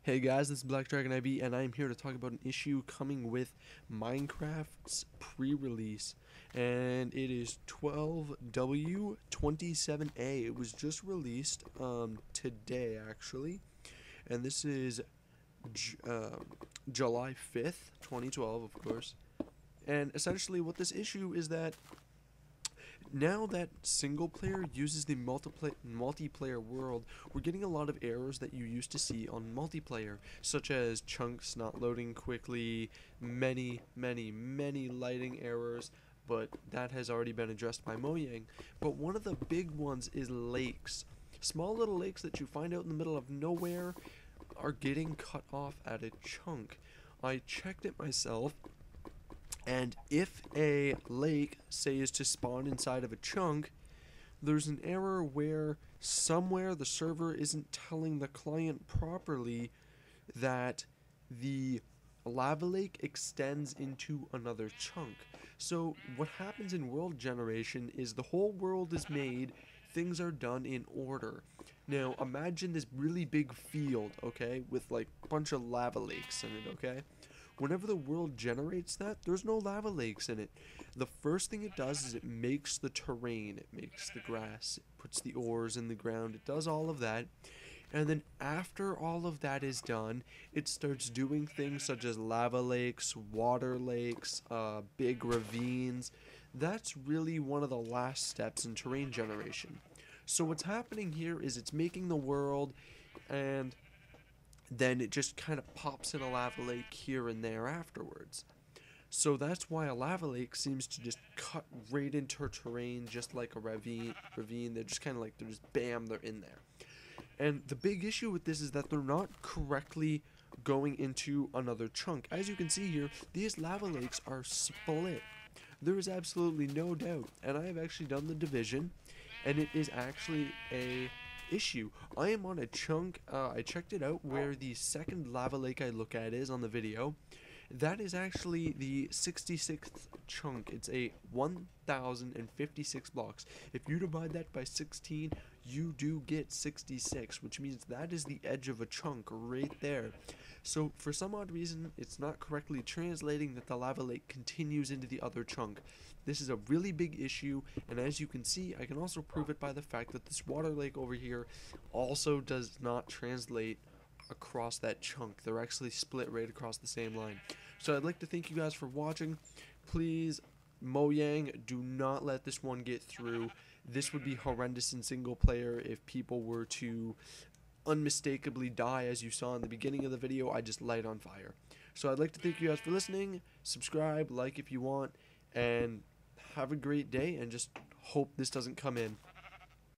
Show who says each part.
Speaker 1: Hey guys, this is Black Dragon IB, and I am here to talk about an issue coming with Minecraft's pre-release, and it is 12W27A. It was just released today, actually, and this is J July 5th, 2012, of course. And essentially, what this issue is that now that single player uses the multiplayer world, we're getting a lot of errors that you used to see on multiplayer, such as chunks not loading quickly, many lighting errors, but that has already been addressed by Mojang. But one of the big ones is lakes. Small little lakes that you find out in the middle of nowhere are getting cut off at a chunk. I checked it myself, and if a lake, say, is to spawn inside of a chunk, there's an error where somewhere the server isn't telling the client properly that the lava lake extends into another chunk. So what happens in world generation is the whole world is made, things are done in order. Now imagine this really big field, okay, with like a bunch of lava lakes in it, okay? Whenever the world generates that, there's no lava lakes in it. The first thing it does is it makes the terrain, it makes the grass, it puts the ores in the ground, it does all of that. And then after all of that is done, it starts doing things such as lava lakes, water lakes, big ravines. That's really one of the last steps in terrain generation. So what's happening here is it's making the world, and then it just kind of pops in a lava lake here and there afterwards. So that's why a lava lake seems to just cut right into her terrain, just like a ravine. They're just kind of like, they're just bam, they're in there. And the big issue with this is that they're not correctly going into another chunk. As you can see here, these lava lakes are split. There is absolutely no doubt. And I have actually done the division, and it is actually a issue. I am on a chunk, I checked it out, where the second lava lake I look at is on the video. That is actually the 66th chunk. It's a 1056 blocks. If you divide that by 16, you do get 66, which means that is the edge of a chunk right there. So for some odd reason, it's not correctly translating that the lava lake continues into the other chunk. This is a really big issue, and as you can see, I can also prove it by the fact that this water lake over here also does not translate across that chunk. They're actually split right across the same line. So I'd like to thank you guys for watching. Please, Mojang, do not let this one get through. This would be horrendous in single player if people were to unmistakably die. As you saw in the beginning of the video, I just light on fire. So I'd like to thank you guys for listening. Subscribe, like if you want, and have a great day, and just hope this doesn't come in.